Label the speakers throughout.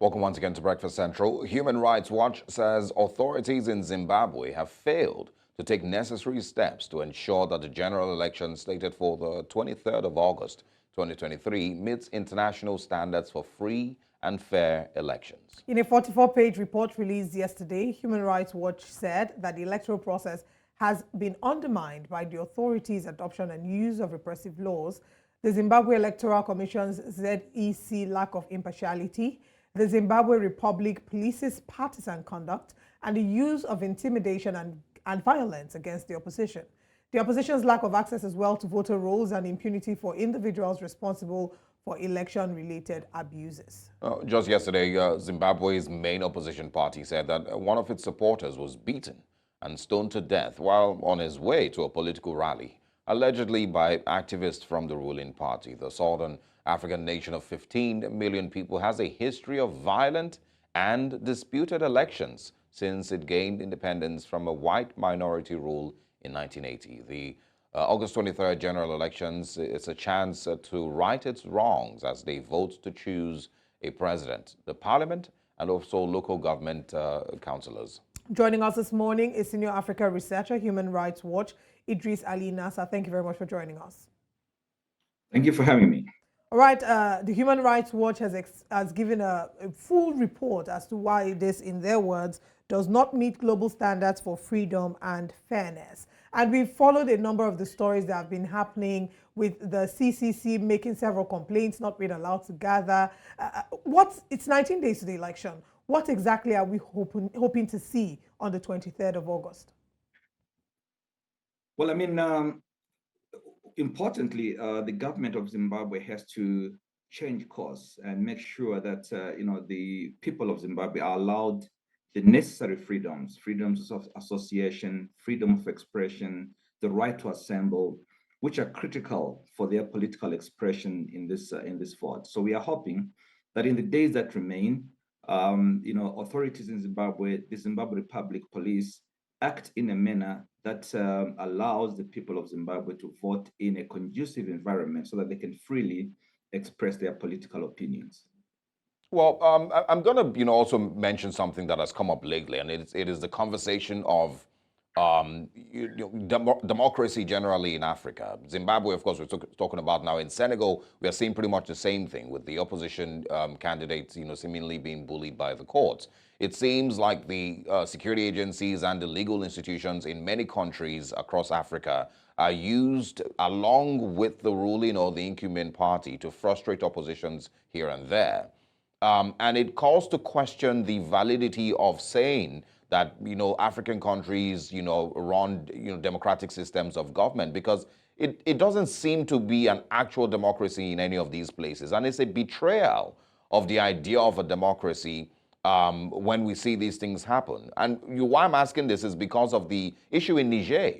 Speaker 1: Welcome once again to Breakfast Central. Human Rights Watch says authorities in Zimbabwe have failed to take necessary steps to ensure that the general election slated for the 23rd of August 2023 meets international standards for free and fair elections.
Speaker 2: In a 44-page report released yesterday, Human Rights Watch said that the electoral process has been undermined by the authorities' adoption and use of repressive laws, the Zimbabwe Electoral Commission's ZEC lack of impartiality, the Zimbabwe Republic Police's partisan conduct, and the use of intimidation and violence against the opposition. The opposition's lack of access as well to voter rolls and impunity for individuals responsible for election-related abuses.
Speaker 1: Just yesterday, Zimbabwe's main opposition party said that one of its supporters was beaten and stoned to death while on his way to a political rally, allegedly by activists from the ruling party. The Southern African nation of 15 million people has a history of violent and disputed elections since it gained independence from a white minority rule in 1980. The August 23rd general elections is a chance to right its wrongs as they vote to choose a president, the parliament, and also local government councillors.
Speaker 2: Joining us this morning is Senior Africa Researcher, Human Rights Watch, Idris Ali Nasser. Thank you very much for joining us.
Speaker 3: Thank you for having me.
Speaker 2: All right, the Human Rights Watch has given a full report as to why this, in their words, does not meet global standards for freedom and fairness. And we've followed a number of the stories that have been happening with the CCC making several complaints, not being allowed to gather. It's 19 days to the election. What exactly are we hoping to see on the 23rd of August?
Speaker 3: Well, importantly, the government of Zimbabwe has to change course and make sure that the people of Zimbabwe are allowed the necessary freedoms of association, freedom of expression, the right to assemble, which are critical for their political expression in this vote. So we are hoping that in the days that remain, authorities in Zimbabwe, the Zimbabwe Republic Police, act in a manner that allows the people of Zimbabwe to vote in a conducive environment so that they can freely express their political opinions.
Speaker 1: Well, I'm going to, also mention something that has come up lately, and it is the conversation of democracy generally in Africa. Zimbabwe, of course, we're talking about now. In Senegal, we are seeing pretty much the same thing with the opposition candidates, seemingly being bullied by the courts. It seems like the security agencies and the legal institutions in many countries across Africa are used along with the ruling or the incumbent party to frustrate oppositions here and there. And it calls to question the validity of saying that, African countries, run, democratic systems of government, because it doesn't seem to be an actual democracy in any of these places. And it's a betrayal of the idea of a democracy when we see these things happen. And why I'm asking this is because of the issue in Niger.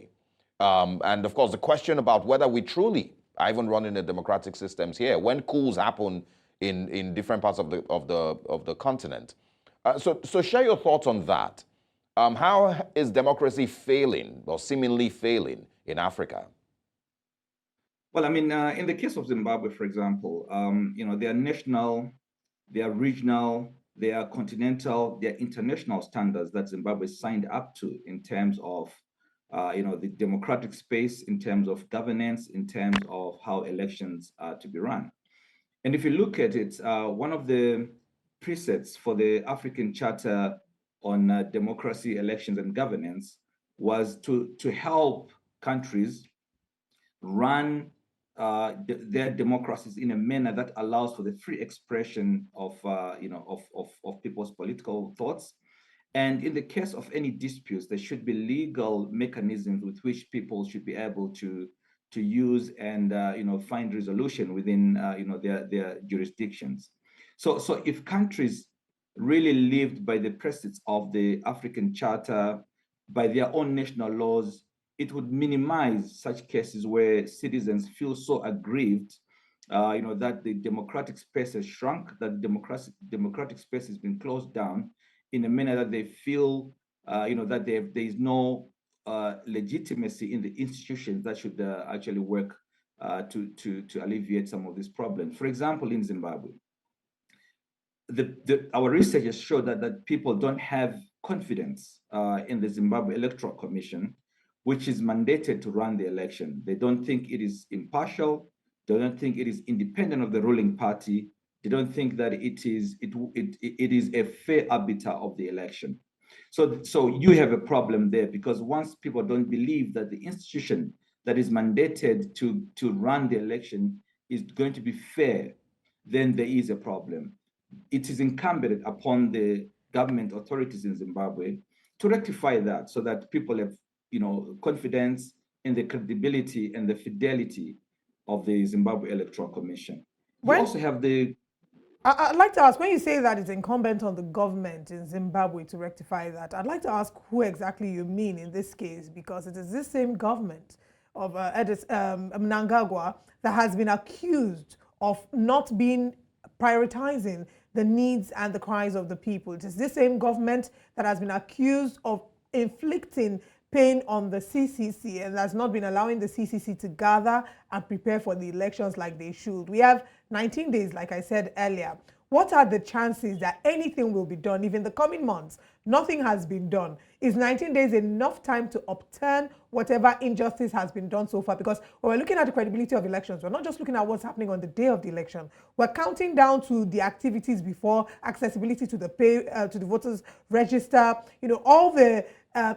Speaker 1: And of course, the question about whether we truly are even running the democratic systems here, when coups happen in different parts of the continent. So share your thoughts on that. How is democracy failing or seemingly failing in Africa?
Speaker 3: Well, in the case of Zimbabwe, for example, there are national, there are regional, there are continental, there are international standards that Zimbabwe signed up to in terms of, the democratic space, in terms of governance, in terms of how elections are to be run. And if you look at it, one of the precepts for the African Charter on democracy, elections, and governance was to help countries run their democracies in a manner that allows for the free expression of people's political thoughts. And in the case of any disputes, there should be legal mechanisms with which people should be able to use and find resolution within their jurisdictions. So if countries really lived by the precepts of the African Charter, by their own national laws, it would minimize such cases where citizens feel so aggrieved, that the democratic space has shrunk, that democratic space has been closed down in a manner that they feel, that there is no legitimacy in the institutions that should actually work to alleviate some of these problems. For example, in Zimbabwe, our research has showed that people don't have confidence in the Zimbabwe Electoral Commission, which is mandated to run the election. They don't think it is impartial. They don't think it is independent of the ruling party. They don't think that it is a fair arbiter of the election. So you have a problem there, because once people don't believe that the institution that is mandated to run the election is going to be fair, then there is a problem. It is incumbent upon the government authorities in Zimbabwe to rectify that, so that people have, confidence in the credibility and the fidelity of the Zimbabwe Electoral Commission. You also have the
Speaker 2: I'd like to ask, when you say that it's incumbent on the government in Zimbabwe to rectify that, I'd like to ask who exactly you mean in this case, because it is this same government of Mnangagwa that has been accused of not being prioritizing the needs and the cries of the people. It is this same government that has been accused of inflicting pain on the CCC and has not been allowing the CCC to gather and prepare for the elections like they should. We have 19 days, like I said earlier. What are the chances that anything will be done if in the coming months nothing has been done? Is 19 days enough time to upturn whatever injustice has been done so far? Because when we're looking at the credibility of elections, we're not just looking at what's happening on the day of the election. We're counting down to the activities before, accessibility to the to the voters register, all the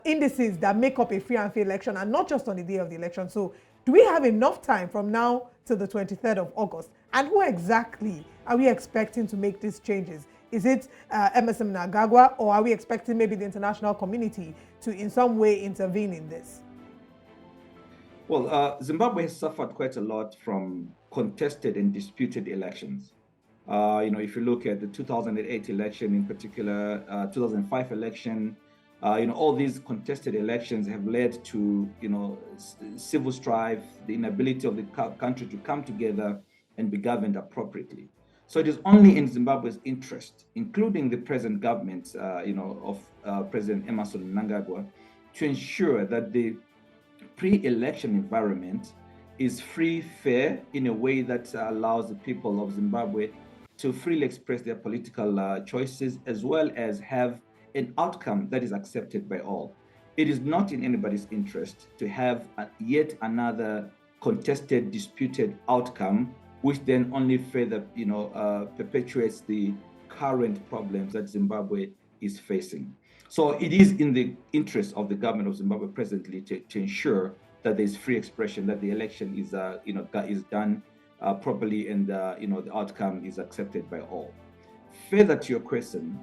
Speaker 2: indices that make up a free and fair election, and not just on the day of the election. So do we have enough time from now to the 23rd of August? And who exactly are we expecting to make these changes? Is it Emerson Mnangagwa, or are we expecting maybe the international community to in some way intervene in this?
Speaker 3: Well, Zimbabwe has suffered quite a lot from contested and disputed elections. If you look at the 2008 election in particular, 2005 election, all these contested elections have led to, civil strife, the inability of the country to come together and be governed appropriately. So it is only in Zimbabwe's interest, including the present government, of President Emerson Mnangagwa, to ensure that the pre-election environment is free, fair, in a way that allows the people of Zimbabwe to freely express their political choices, as well as have an outcome that is accepted by all. It is not in anybody's interest to have yet another contested, disputed outcome, which then only further, perpetuates the current problems that Zimbabwe is facing. So it is in the interest of the government of Zimbabwe presently to ensure that there is free expression, that the election is, is done properly, and the outcome is accepted by all. Further to your question,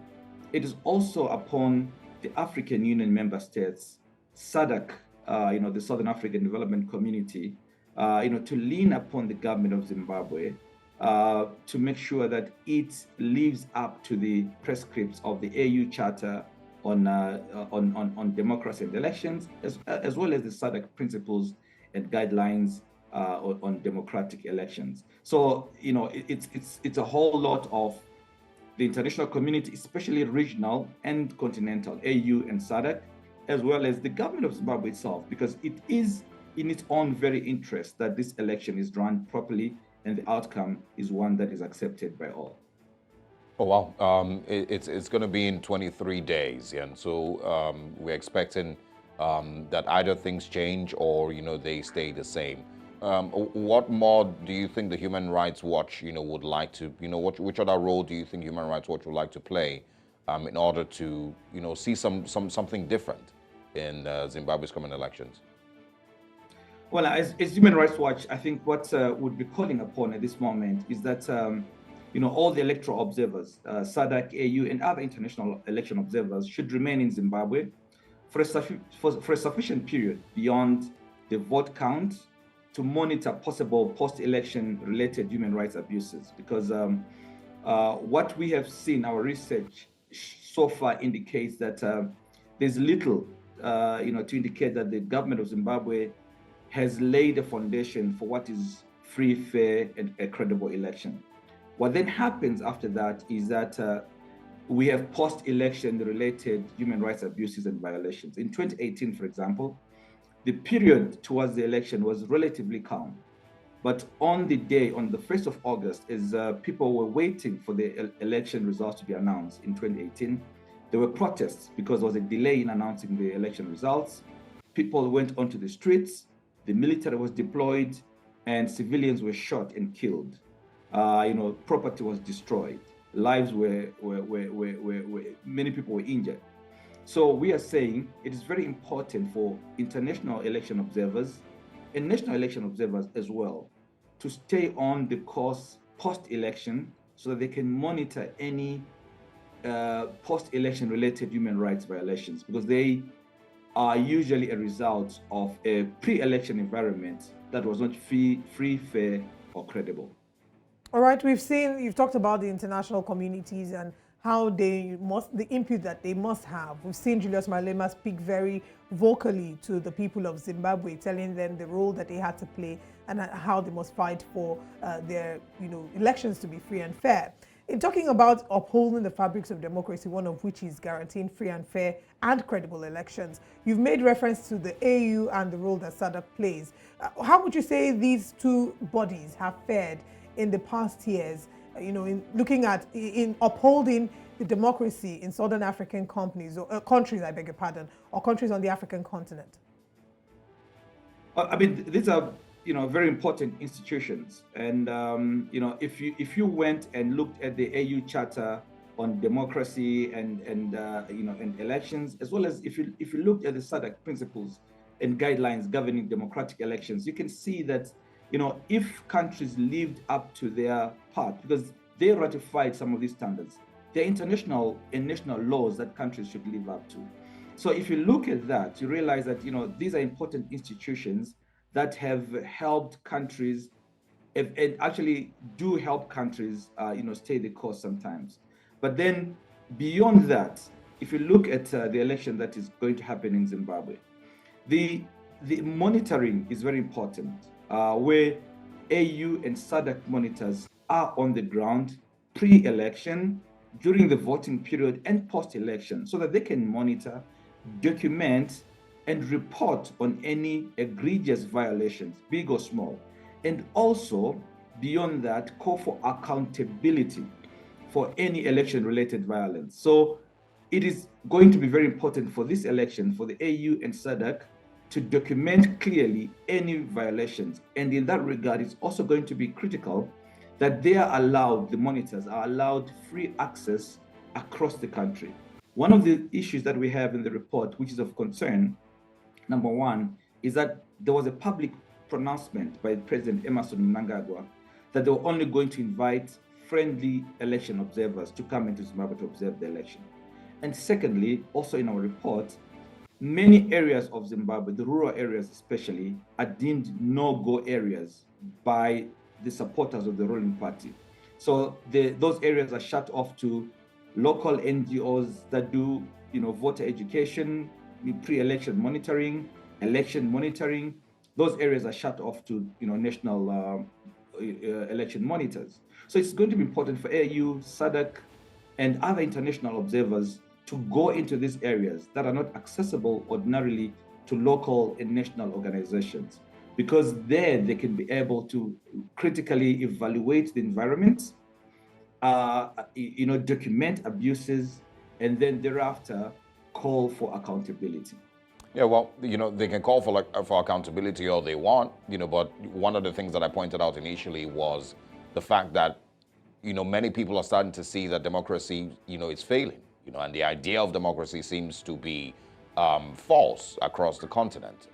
Speaker 3: it is also upon the African Union member states, SADC, the Southern African Development Community, to lean upon the government of Zimbabwe to make sure that it lives up to the prescripts of the AU Charter on democracy and elections, as well as the SADC principles and guidelines on democratic elections. So it's a whole lot of the international community, especially regional and continental, AU and SADC, as well as the government of Zimbabwe itself, because it is in its own very interest that this election is run properly and the outcome is one that is accepted by all.
Speaker 1: Oh, wow. It's going to be in 23 days. Yeah? And so we're expecting that either things change or, they stay the same. What more do you think the Human Rights Watch, would like to, which other role do you think Human Rights Watch would like to play in order to, see something different in Zimbabwe's coming elections?
Speaker 3: Well, as Human Rights Watch, I think what would be calling upon at this moment is that, all the electoral observers, SADC, AU, and other international election observers should remain in Zimbabwe for a sufficient period beyond the vote count to monitor possible post-election related human rights abuses. Because what we have seen, our research so far indicates that there's little, to indicate that the government of Zimbabwe has laid a foundation for what is free, fair, and a credible election. What then happens after that is that we have post-election related human rights abuses and violations. In 2018, for example, the period towards the election was relatively calm. But on the day, on the 1st of August, as people were waiting for the election results to be announced in 2018, there were protests because there was a delay in announcing the election results. People went onto the streets, the military was deployed, and civilians were shot and killed. Property was destroyed. Lives many people were injured. So we are saying it is very important for international election observers and national election observers as well to stay on the course post-election so that they can monitor any post-election related human rights violations, because they are usually a result of a pre-election environment that was not free, fair, or credible.
Speaker 2: All right, you've talked about the international communities and how the input that they must have. We've seen Julius Malema speak very vocally to the people of Zimbabwe, telling them the role that they had to play and how they must fight for their elections to be free and fair. In talking about upholding the fabrics of democracy, one of which is guaranteeing free and fair and credible elections, you've made reference to the AU and the role that Sada plays. How would you say these two bodies have fared in the past years, in looking at, in upholding the democracy in Southern African countries, or countries, I beg your pardon, or countries on the African continent?
Speaker 3: I mean, these are, very important institutions. And, if you went and looked at the AU Charter on democracy and elections, as well as if you looked at the SADC principles and guidelines governing democratic elections, you can see that, if countries lived up to their part, because they ratified some of these standards, they're international and national laws that countries should live up to. So if you look at that, you realize that, these are important institutions that have helped countries, and actually do help countries, stay the course sometimes. But then beyond that, if you look at the election that is going to happen in Zimbabwe, the monitoring is very important, where AU and SADC monitors are on the ground pre-election, during the voting period, and post-election, so that they can monitor, document, and report on any egregious violations, big or small. And also, beyond that, call for accountability for any election-related violence. So it is going to be very important for this election, for the AU and SADC, to document clearly any violations. And in that regard, it's also going to be critical that the monitors are allowed free access across the country. One of the issues that we have in the report, which is of concern, number one, is that there was a public pronouncement by President Emerson Mnangagwa that they were only going to invite friendly election observers to come into Zimbabwe to observe the election. And secondly, also in our report, many areas of Zimbabwe, the rural areas especially, are deemed no-go areas by the supporters of the ruling party. So those areas are shut off to local NGOs that do, voter education, pre-election monitoring, election monitoring. Those areas are shut off to, national election monitors. So it's going to be important for AU, SADC, and other international observers to go into these areas that are not accessible ordinarily to local and national organizations, because there they can be able to critically evaluate the environment, document abuses, and then thereafter call for accountability.
Speaker 1: Yeah, well, they can call for accountability all they want, but one of the things that I pointed out initially was the fact that, many people are starting to see that democracy, is failing, and the idea of democracy seems to be false across the continent.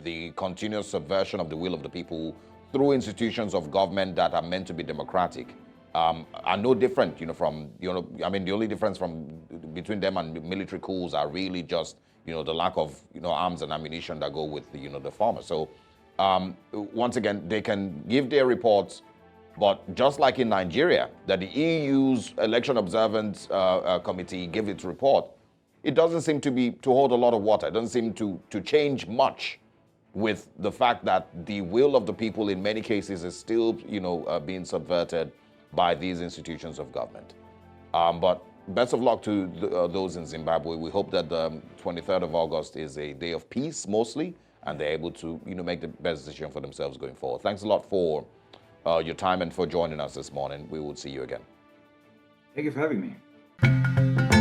Speaker 1: The continuous subversion of the will of the people through institutions of government that are meant to be democratic are no different, from, the only difference between them and military coups are really just, the lack of, arms and ammunition that go with, the former. So once again, they can give their reports, but just like in Nigeria, that the EU's Election Observance Committee gave its report, it doesn't seem to hold a lot of water. It doesn't seem to change much with the fact that the will of the people in many cases is still, being subverted by these institutions of government. But best of luck to those in Zimbabwe. We hope that the 23rd of August is a day of peace, mostly, and they're able to, make the best decision for themselves going forward. Thanks a lot for your time and for joining us this morning. We will see you again.
Speaker 3: Thank you for having me.